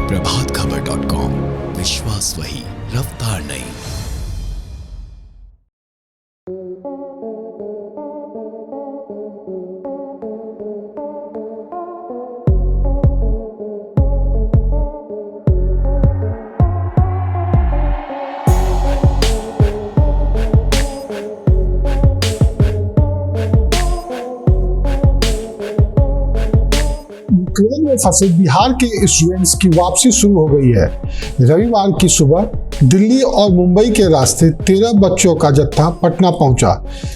प्रभातखबर.com, विश्वास वही, रफ्तार नहीं। यूक्रेन में फंसे बिहार के स्टूडेंट्स की वापसी शुरू हो गई है। रविवार की सुबह दिल्ली और मुंबई के रास्ते 13 बच्चों का जत्था पटना पहुंचा।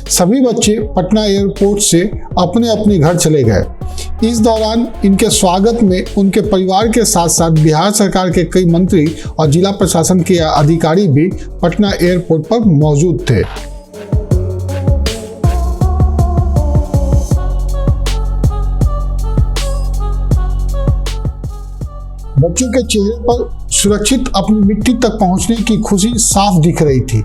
सभी बच्चे पटना एयरपोर्ट से अपने अपने घर चले गए। इस दौरान इनके स्वागत में उनके परिवार के साथ साथ बिहार सरकार के कई मंत्री और जिला प्रशासन के अधिकारी भी पटना एयरपोर्ट पर मौजूद थे। बच्चों के चेहरे पर सुरक्षित अपनी मिट्टी तक पहुंचने की खुशी साफ दिख रही थी।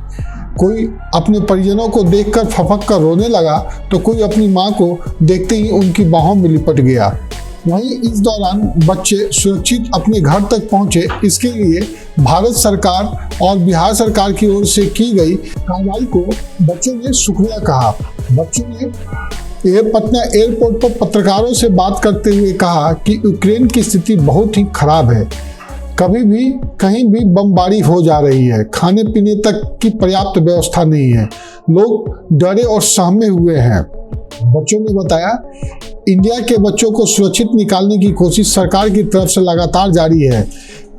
कोई अपने परिजनों को देखकर फपक कर रोने लगा तो कोई अपनी मां को देखते ही उनकी बाहों में लिपट गया। वहीं इस दौरान बच्चे सुरक्षित अपने घर तक पहुंचे, इसके लिए भारत सरकार और बिहार सरकार की ओर से की गई कार्रवाई को बच्चों ने शुक्रिया कहा। बच्चों ने पटना एयरपोर्ट पर पत्रकारों से बात करते हुए कहा कि यूक्रेन की स्थिति बहुत ही खराब है। कभी भी कहीं भी बमबारी हो जा रही है। खाने पीने तक की पर्याप्त व्यवस्था नहीं है। लोग डरे और सहमे हुए हैं। बच्चों ने बताया, इंडिया के बच्चों को सुरक्षित निकालने की कोशिश सरकार की तरफ से लगातार जारी है।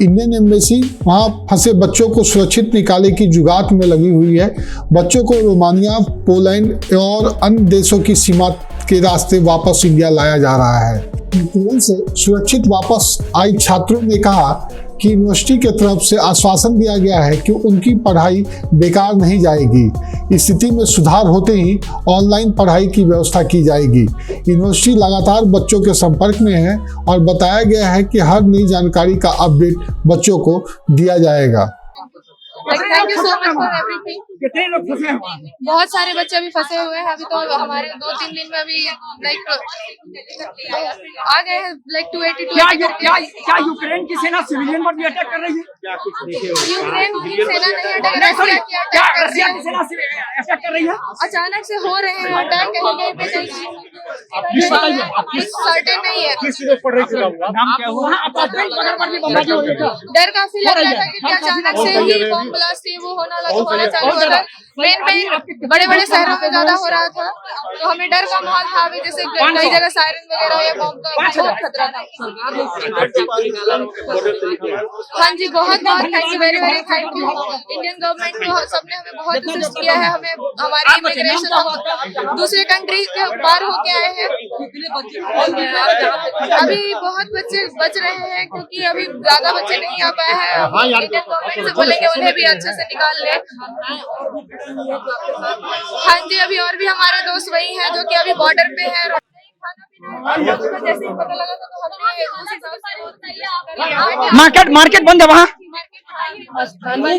इंडियन एम्बेसी वहां फंसे बच्चों को सुरक्षित निकालने की जुगात में लगी हुई है। बच्चों को रोमानिया, पोलैंड और अन्य देशों की सीमा के रास्ते वापस इंडिया लाया जा रहा है। यूक्रेन से सुरक्षित वापस आए छात्रों ने कहा कि यूनिवर्सिटी की तरफ से आश्वासन दिया गया है कि उनकी पढ़ाई बेकार नहीं जाएगी। स्थिति में सुधार होते ही ऑनलाइन पढ़ाई की व्यवस्था की जाएगी। यूनिवर्सिटी लगातार बच्चों के संपर्क में है और बताया गया है कि हर नई जानकारी का अपडेट बच्चों को दिया जाएगा। Thank you so much for everything. कितने लोग फंसे हैं वहाँ? बहुत सारे बच्चे अभी फंसे हुए हैं। अभी तो हमारे 2-3 दिन में अभी लाइक आ गए हैं, लाइक 280 क्या यूक्रेन की सेना सिविलियन पर भी अटैक कर रही है? यूक्रेन की सेना नहीं अटैक रही है, क्या रशिया की सेना अटैक कर रही है? अचानक से हो रहे हैं अटैक, कहीं पे कहीं सर्टेन नहीं है। नाम क्या हुआ? अपार्टमेंट पर भी बमबारी हो रही है। डर काफी लग रहा था क्योंकि अचानक से ही बम ब्लास्ट ये वो होना चालू हुआ था। मेन बड़े बड़े शहरों में ज्यादा हो रहा था, तो हमें डर का माहौल था। अभी जैसे कई जगह सायरन वगैरह या बम का बहुत खतरा था। हाँ जी, बहुत बहुत thank you, very very thank you. Indian government को सबने हमें बहुत असिस्ट किया है। हमें हमारी इमिग्रेशन हम दूसरे कंट्री के पार होके आए हैं। अभी बहुत बच्चे बच रहे हैं क्योंकि अभी ज्यादा बच्चे नहीं आ पाए हैं। इंडियन गवर्नमेंट से बोलेंगे उन्हें भी अच्छे से निकाल ले। हाँ जी, अभी और भी हमारे दोस्त वही हैं जो कि अभी बॉर्डर पे हैं। जैसे ही पता लगा था तो हमने उस हिसाब से मार्केट बंद है वहाँ।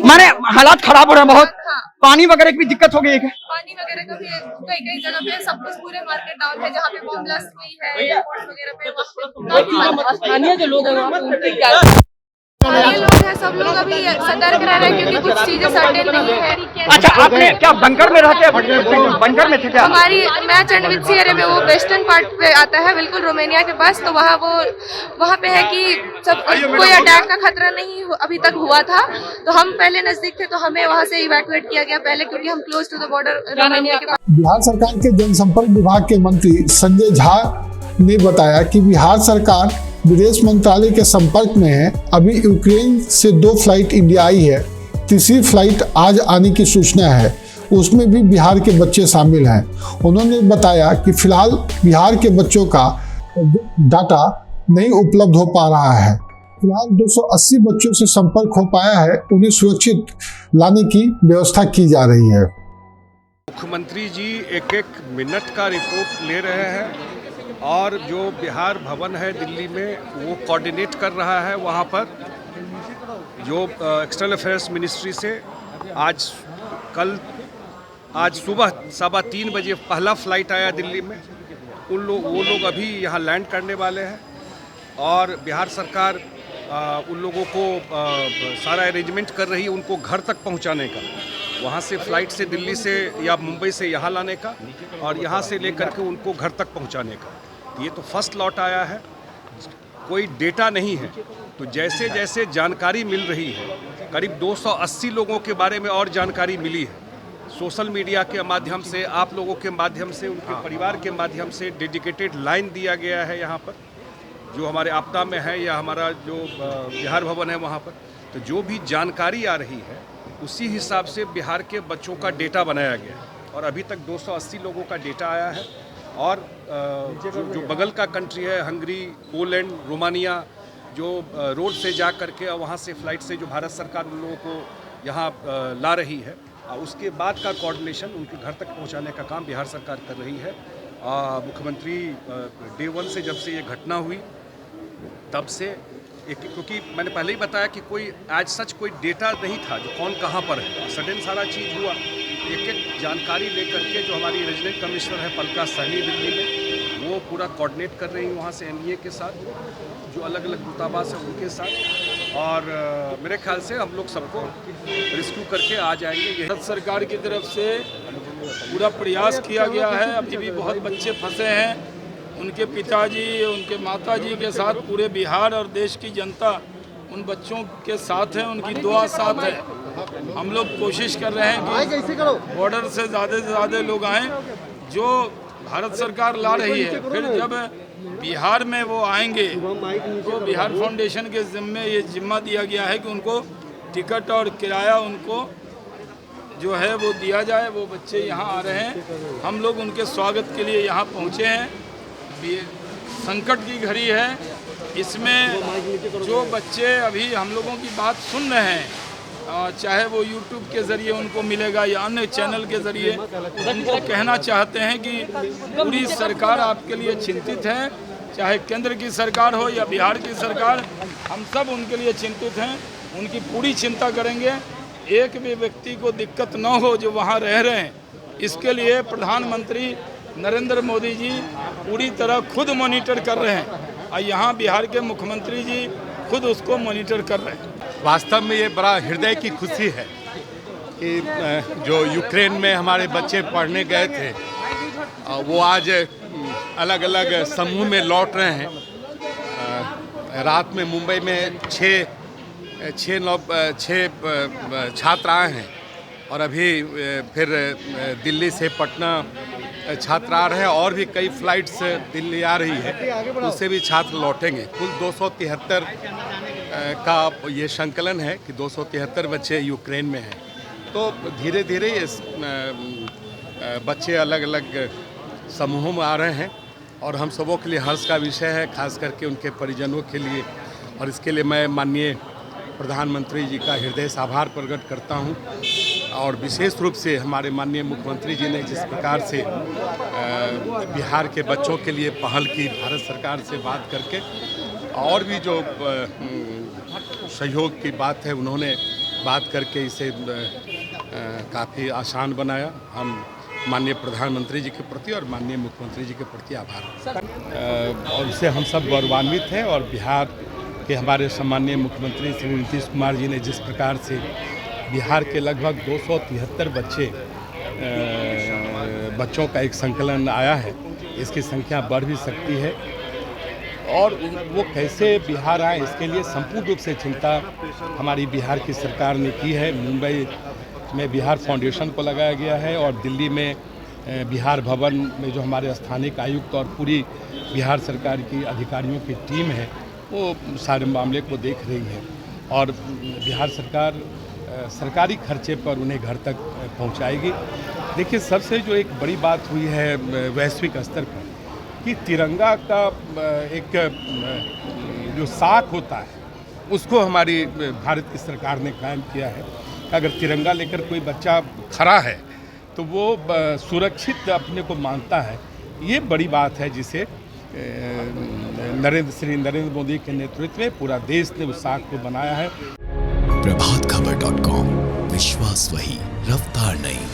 माने हालात खराब हो रहे हैं बहुत। पानी वगैरह की भी दिक्कत हो गई है। पानी वगैरह का भी कई जगह पे सब कुछ पूरे मार्केट डाउन है। जहाँ पे बम ब्लास्ट हुई है एयरपोर्ट वगैरह पे स्थानीय जो लोग हैं वहाँ पे उनके क्या स्थानीय लोग हैं, सब लोग अभी सतर्क रह रहे हैं क्योंकि कुछ चीजें सर्टेन नहीं है। अच्छा, आपने क्या बंकर में रहते हैं? बंकर में थे क्या? मैं चंडवित्सी एरिया में, वो वेस्टर्न पार्ट पे आता है, बिल्कुल रोमानिया के पास। तो वहाँ पे है कि सब कोई अटैक का खतरा नहीं अभी तक हुआ था। तो हम पहले नजदीक थे तो हमें वहाँ से इवैक्यूएट किया गया पहले, क्योंकि हम close to the border Romania के पास। बिहार सरकार के जनसंपर्क विभाग के मंत्री संजय झा ने बताया कि बिहार सरकार विदेश मंत्रालय के संपर्क में है। अभी यूक्रेन से 2 फ्लाइट इंडिया आई है। तीसरी फ्लाइट आज आने की सूचना है, उसमें भी बिहार के बच्चे शामिल हैं। उन्होंने बताया कि फिलहाल बिहार के बच्चों का डाटा नहीं उपलब्ध हो पा रहा है। फिलहाल 280 बच्चों से संपर्क हो पाया है, उन्हें सुरक्षित लाने की व्यवस्था की जा रही है। मुख्यमंत्री जी एक मिनट का रिपोर्ट ले रहे हैं और जो बिहार भवन है दिल्ली में वो कोऑर्डिनेट कर रहा है। वहाँ पर जो एक्सटर्नल अफेयर्स मिनिस्ट्री से आज सुबह 3:15 बजे पहला फ़्लाइट आया दिल्ली में। वो लोग अभी यहाँ लैंड करने वाले हैं और बिहार सरकार उन लोगों को सारा अरेंजमेंट कर रही है उनको घर तक पहुंचाने का, वहां से फ़्लाइट से दिल्ली से या मुंबई से यहाँ लाने का और यहाँ से लेकर के उनको घर तक पहुंचाने का। ये तो फर्स्ट लॉट आया है, कोई डेटा नहीं है। तो जैसे जैसे जानकारी मिल रही है, करीब 280 लोगों के बारे में और जानकारी मिली है सोशल मीडिया के माध्यम से, आप लोगों के माध्यम से, उनके परिवार के माध्यम से डेडिकेटेड लाइन दिया गया है यहाँ पर, जो हमारे आपदा में है या हमारा जो बिहार भवन है वहाँ पर। तो जो भी जानकारी आ रही है उसी हिसाब से बिहार के बच्चों का डेटा बनाया गया है और अभी तक 280 लोगों का डेटा आया है। और जो बगल का कंट्री है हंगरी, पोलैंड, रोमानिया, जो रोड से जा करके और वहाँ से फ़्लाइट से जो भारत सरकार उन लोगों को यहाँ ला रही है, उसके बाद का कोऑर्डिनेशन उनके घर तक पहुँचाने का काम बिहार सरकार कर रही है। मुख्यमंत्री डे 1 से जब से ये घटना हुई तब से क्योंकि मैंने पहले ही बताया कि कोई एज सच कोई डेटा नहीं था जो कौन कहाँ पर है, सडन सारा चीज़ हुआ। एक एक जानकारी लेकर के जो हमारी रेजिडेंट कमिश्नर है पलका सहनी दिल्ली में, वो पूरा कोऑर्डिनेट कर रही हैं वहाँ से एनईए के साथ, जो अलग अलग दूतावास है उनके साथ। और मेरे ख्याल से हम लोग सबको रेस्क्यू करके आ जाएंगे। भारत सरकार की तरफ से पूरा प्रयास किया गया है। अभी भी बहुत बच्चे फंसे हैं, उनके पिताजी, उनके माताजी के साथ पूरे बिहार और देश की जनता उन बच्चों के साथ है, उनकी दुआ साथ है। हम लोग कोशिश कर रहे हैं कि बॉर्डर से ज़्यादा लोग आएँ जो भारत सरकार ला रही है। फिर जब बिहार में वो आएंगे तो बिहार फाउंडेशन के ज़िम्मे ये जिम्मा दिया गया है कि उनको टिकट और किराया उनको जो है वो दिया जाए। वो बच्चे यहाँ आ रहे हैं, हम लोग उनके स्वागत के लिए यहाँ पहुँचे हैं। संकट की घड़ी है, इसमें जो बच्चे अभी हम लोगों की बात सुन रहे हैं, चाहे वो यूट्यूब के ज़रिए उनको मिलेगा या अन्य चैनल के ज़रिए, उनको कहना चाहते हैं कि पूरी सरकार आपके लिए चिंतित है, चाहे केंद्र की सरकार हो या बिहार की सरकार, हम सब उनके लिए चिंतित हैं, उनकी पूरी चिंता करेंगे। एक भी व्यक्ति को दिक्कत न हो जो वहाँ रह रहे हैं, इसके लिए प्रधानमंत्री नरेंद्र मोदी जी पूरी तरह खुद मॉनिटर कर रहे हैं और यहाँ बिहार के मुख्यमंत्री जी खुद उसको मॉनिटर कर रहे हैं। वास्तव में ये बड़ा हृदय की खुशी है कि जो यूक्रेन में हमारे बच्चे पढ़ने गए थे वो आज अलग अलग समूह में लौट रहे हैं। रात में मुंबई में छः छात्र आए हैं और अभी फिर दिल्ली से पटना छात्र आ रहे हैं और भी कई फ्लाइट्स दिल्ली आ रही है, उससे भी छात्र लौटेंगे। कुल 273 का ये संकलन है कि 273 बच्चे यूक्रेन में हैं। तो धीरे धीरे ये बच्चे अलग अलग समूहों में आ रहे हैं और हम सबों के लिए हर्ष का विषय है, खास करके उनके परिजनों के लिए। और इसके लिए मैं माननीय प्रधानमंत्री जी का हृदय से आभार प्रकट करता हूं और विशेष रूप से हमारे माननीय मुख्यमंत्री जी ने जिस प्रकार से बिहार के बच्चों के लिए पहल की, भारत सरकार से बात करके, और भी जो सहयोग की बात है उन्होंने बात करके इसे काफ़ी आसान बनाया। हम माननीय प्रधानमंत्री जी के प्रति और माननीय मुख्यमंत्री जी के प्रति आभार और इससे हम सब गौरवान्वित हैं। और बिहार के हमारे सम्माननीय मुख्यमंत्री श्री नीतीश कुमार जी ने जिस प्रकार से बिहार के लगभग 273 बच्चों का एक संकलन आया है, इसकी संख्या बढ़ भी सकती है। और वो कैसे बिहार आए इसके लिए संपूर्ण रूप से चिंता हमारी बिहार की सरकार ने की है। मुंबई में बिहार फाउंडेशन को लगाया गया है और दिल्ली में बिहार भवन में जो हमारे स्थानिक आयुक्त और पूरी बिहार सरकार की अधिकारियों की टीम है वो सारे मामले को देख रही है और बिहार सरकार सरकारी खर्चे पर उन्हें घर तक पहुंचाएगी। देखिए, सबसे जो एक बड़ी बात हुई है वैश्विक स्तर पर कि तिरंगा का एक जो साख होता है उसको हमारी भारत की सरकार ने कायम किया है। अगर तिरंगा लेकर कोई बच्चा खड़ा है तो वो सुरक्षित अपने को मानता है। ये बड़ी बात है जिसे नरेंद्र मोदी के नेतृत्व में पूरा देश ने उस साख को बनाया है। प्रभातखबर.com, विश्वास वही, रफ्तार नहीं।